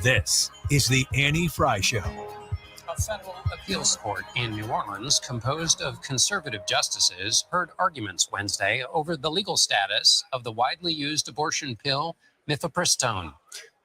This is the Annie Frey Show. A federal appeals court in New Orleans, composed of conservative justices, heard arguments Wednesday over the legal status of the widely used abortion pill mifepristone.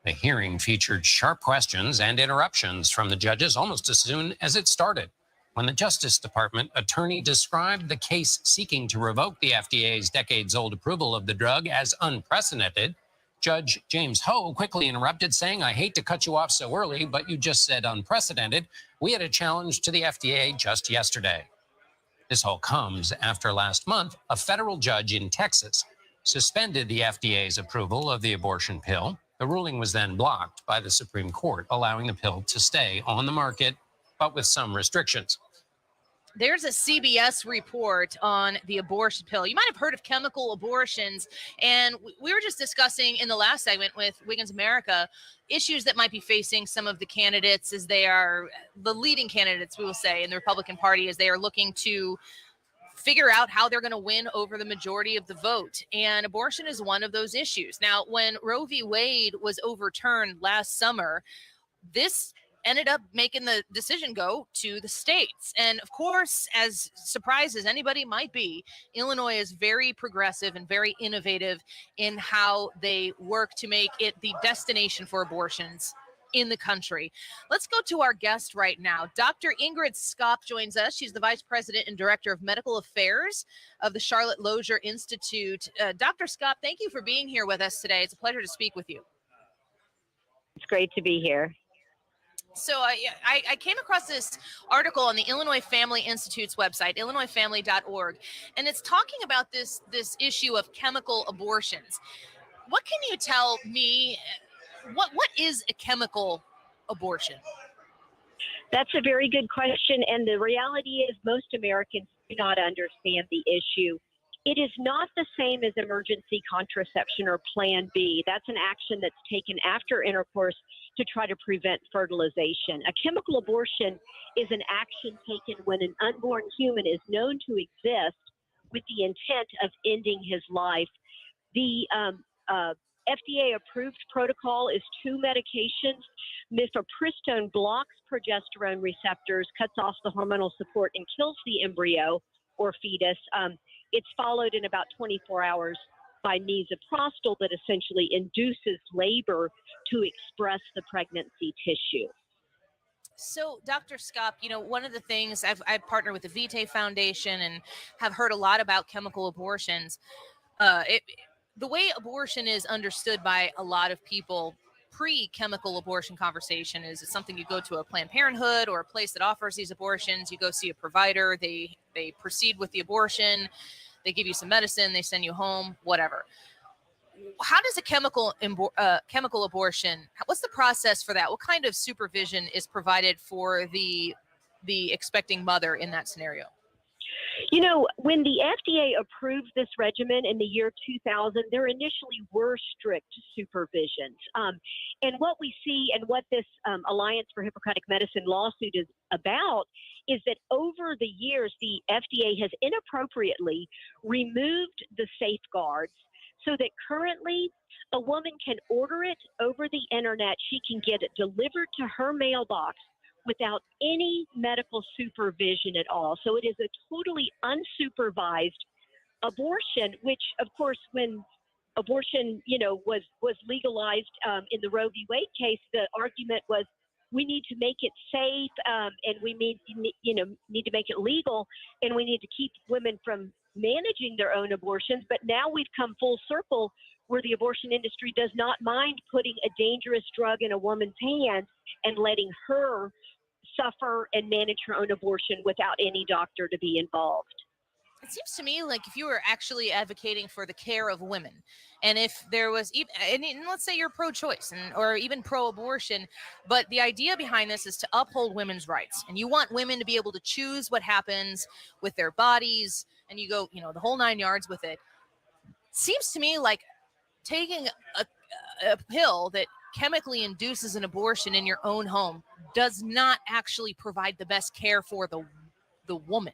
The hearing featured sharp questions and interruptions from the judges almost as soon as it started. When the Justice Department attorney described the case seeking to revoke the FDA's decades-old approval of the drug as unprecedented, Judge James Ho quickly interrupted, saying, "I hate to cut you off so early, but you just said unprecedented. We had a challenge to the FDA just yesterday." This all comes after last month, a federal judge in Texas suspended the FDA's approval of the abortion pill. The ruling was then blocked by the Supreme Court, allowing the pill to stay on the market, but with some restrictions. There's a CBS report on the abortion pill. You might have heard of chemical abortions, and we were just discussing in the last segment with Wiggins America issues that might be facing some of the candidates as they are the leading candidates, we will say, in the Republican Party as they are looking to figure out how they're going to win over the majority of the vote. And abortion is one of those issues. Now, when Roe v. Wade was overturned last summer, this ended up making the decision go to the states. And of course, as surprised as anybody might be, Illinois is very progressive and very innovative in how they work to make it the destination for abortions in the country. Let's go to our guest right now. Dr. Ingrid Skop joins us. She's the Vice President and Director of Medical Affairs of the Charlotte Lozier Institute. Dr. Skop, thank you for being here with us today. It's a pleasure to speak with you. It's great to be here. So I came across this article on the Illinois Family Institute's website, illinoisfamily.org, and it's talking about this issue of chemical abortions. What can you tell me? What is a chemical abortion? That's a very good question, and the reality is most Americans do not understand the issue. It is not the same as emergency contraception or Plan B. That's an action that's taken after intercourse to try to prevent fertilization. A chemical abortion is an action taken when an unborn human is known to exist with the intent of ending his life. The FDA-approved protocol is 2 medications. Mifepristone blocks progesterone receptors, cuts off the hormonal support, and kills the embryo or fetus. It's followed in about 24 hours by misoprostol that essentially induces labor to express the pregnancy tissue. So, Dr. Skop, one of the things I've partnered with the Vitae Foundation and have heard a lot about chemical abortions. The way abortion is understood by a lot of people pre-chemical abortion conversation is it's something you go to a Planned Parenthood or a place that offers these abortions. You go see a provider. They proceed with the abortion. They give you some medicine. They send you home, whatever. How does a chemical abortion, what's the process for that? What kind of supervision is provided for the expecting mother in that scenario? When the FDA approved this regimen in the year 2000, there initially were strict supervisions. And what we see and what this Alliance for Hippocratic Medicine lawsuit is about is that over the years, the FDA has inappropriately removed the safeguards so that currently a woman can order it over the internet. She can get it delivered to her mailbox without any medical supervision at all. So it is a totally unsupervised abortion, which, of course, when abortion, was legalized in the Roe v. Wade case, the argument was we need to make it safe and we need to make it legal, and we need to keep women from managing their own abortions. But now we've come full circle where the abortion industry does not mind putting a dangerous drug in a woman's hands and letting her suffer and manage her own abortion without any doctor to be involved. It seems to me like if you were actually advocating for the care of women, and if there was even, and let's say you're pro-choice or even pro-abortion, but the idea behind this is to uphold women's rights, and you want women to be able to choose what happens with their bodies, and you go, the whole 9 yards with it. Seems to me like taking a pill that chemically induces an abortion in your own home does not actually provide the best care for the woman.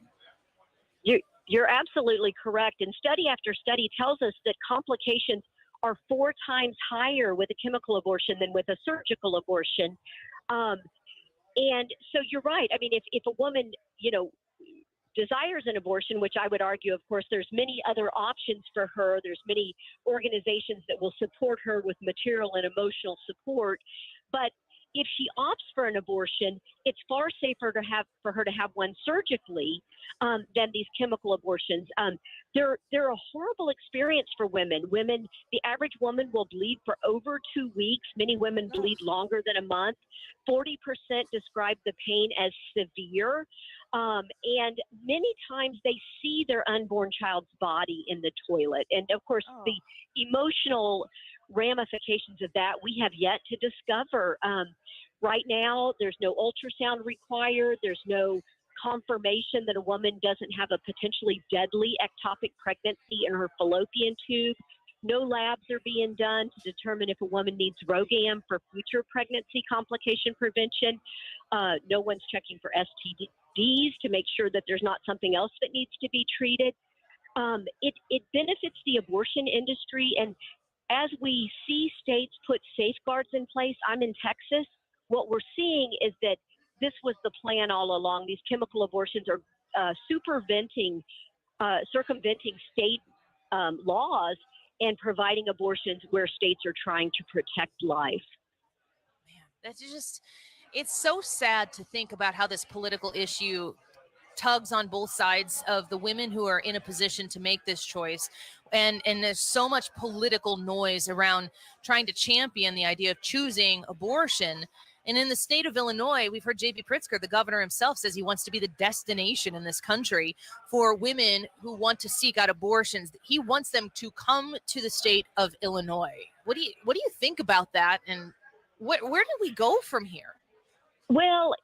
You're absolutely correct. And study after study tells us that complications are 4 times higher with a chemical abortion than with a surgical abortion. And so you're right. I mean, if a woman, desires an abortion, which I would argue, of course, there's many other options for her. There's many organizations that will support her with material and emotional support. But if she opts for an abortion, it's far safer for her to have one surgically than these chemical abortions. They're a horrible experience for women. The average woman will bleed for over 2 weeks. Many women bleed longer than a month. 40% describe the pain as severe. And many times they see their unborn child's body in the toilet. And of course, the emotional ramifications of that we have yet to discover. Right now, there's no ultrasound required. There's no confirmation that a woman doesn't have a potentially deadly ectopic pregnancy in her fallopian tube. No labs are being done to determine if a woman needs ROGAM for future pregnancy complication prevention. No one's checking for STDs to make sure that there's not something else that needs to be treated. It benefits the abortion industry. And as we see states put safeguards in place, I'm in Texas, what we're seeing is that this was the plan all along. These chemical abortions are circumventing state laws and providing abortions where states are trying to protect life. Man, that's just, it's so sad to think about how this political issue tugs on both sides of the women who are in a position to make this choice. And there's so much political noise around trying to champion the idea of choosing abortion. And in the state of Illinois, we've heard J.B. Pritzker, the governor himself, says he wants to be the destination in this country for women who want to seek out abortions. He wants them to come to the state of Illinois. What do you think about that? And where do we go from here? Well,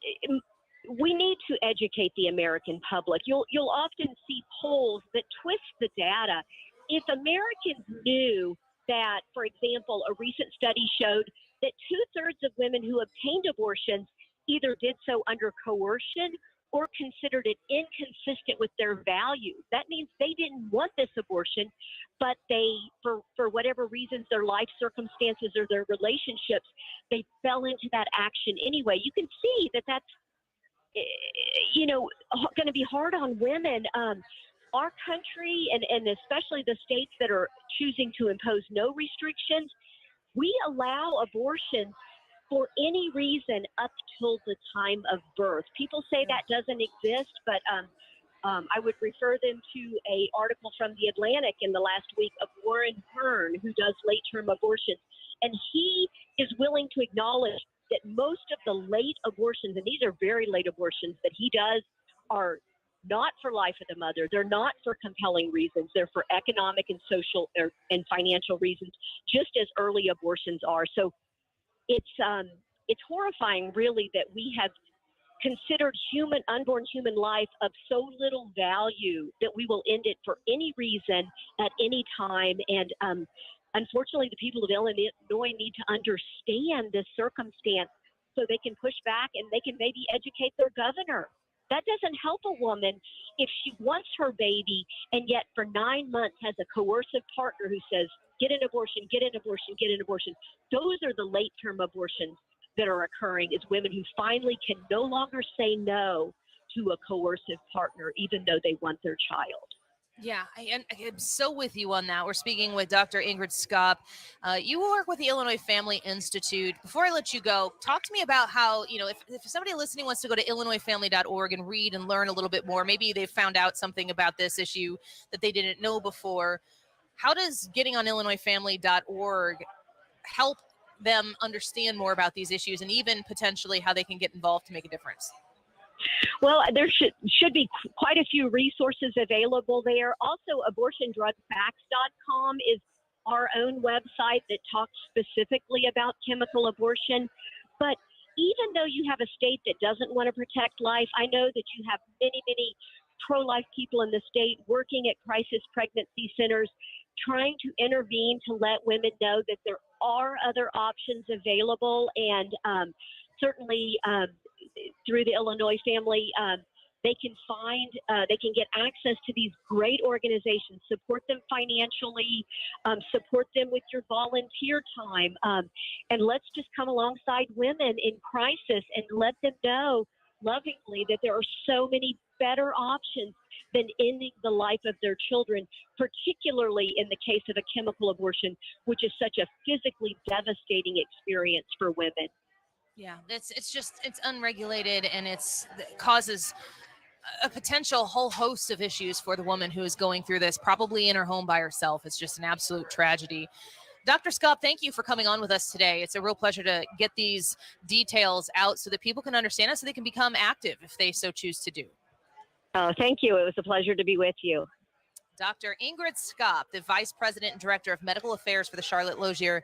we need to educate the American public. You'll often see polls that twist the data. If Americans knew that, for example, a recent study showed that 2/3 of women who obtained abortions either did so under coercion or considered it inconsistent with their values. That means they didn't want this abortion, but they, for whatever reasons, their life circumstances or their relationships, they fell into that action anyway. You can see that that's going to be hard on women. Our country, and especially the states that are choosing to impose no restrictions, we allow abortions for any reason up till the time of birth. People say that doesn't exist, but I would refer them to an article from The Atlantic in the last week of Warren Hearn, who does late-term abortions. And he is willing to acknowledge that most of the late abortions, and these are very late abortions that he does, are not for life of the mother. They're not for compelling reasons. They're for economic and social and financial reasons, just as early abortions are. So it's horrifying, really, that we have considered unborn human life of so little value that we will end it for any reason at any time. And unfortunately, the people of Illinois need to understand this circumstance so they can push back and they can maybe educate their governor. That doesn't help a woman if she wants her baby and yet for 9 months has a coercive partner who says, get an abortion, get an abortion, get an abortion. Those are the late-term abortions that are occurring, is women who finally can no longer say no to a coercive partner, even though they want their child. Yeah, I'm so with you on that. We're speaking with Dr. Ingrid Skop. You work with the Illinois Family Institute. Before I let you go, talk to me about how, if somebody listening wants to go to illinoisfamily.org and read and learn a little bit more, maybe they found out something about this issue that they didn't know before. How does getting on illinoisfamily.org help them understand more about these issues and even potentially how they can get involved to make a difference? Well, there should be quite a few resources available there. Also, abortiondrugfacts.com is our own website that talks specifically about chemical abortion. But even though you have a state that doesn't want to protect life, I know that you have many, many pro-life people in the state working at crisis pregnancy centers, trying to intervene to let women know that there are other options available. And certainly through the Illinois Family they can they can get access to these great organizations, support them financially, support them with your volunteer time. And let's just come alongside women in crisis and let them know lovingly that there are so many better options than ending the life of their children, particularly in the case of a chemical abortion, which is such a physically devastating experience for women. Yeah, it's unregulated, and it causes a potential whole host of issues for the woman who is going through this, probably in her home by herself. It's just an absolute tragedy. Dr. Skop, thank you for coming on with us today. It's a real pleasure to get these details out so that people can understand it, so they can become active if they so choose to do. Oh, thank you. It was a pleasure to be with you. Dr. Ingrid Skop, the Vice President and Director of Medical Affairs for the Charlotte Lozier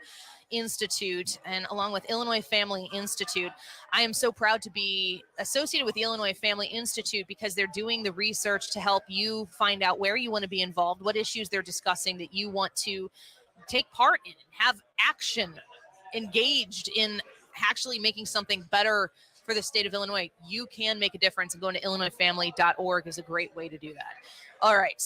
Institute, and along with Illinois Family Institute. I am so proud to be associated with the Illinois Family Institute because they're doing the research to help you find out where you want to be involved, what issues they're discussing that you want to take part in, have action, engaged in actually making something better for the state of Illinois. You can make a difference, and going to illinoisfamily.org is a great way to do that. All right.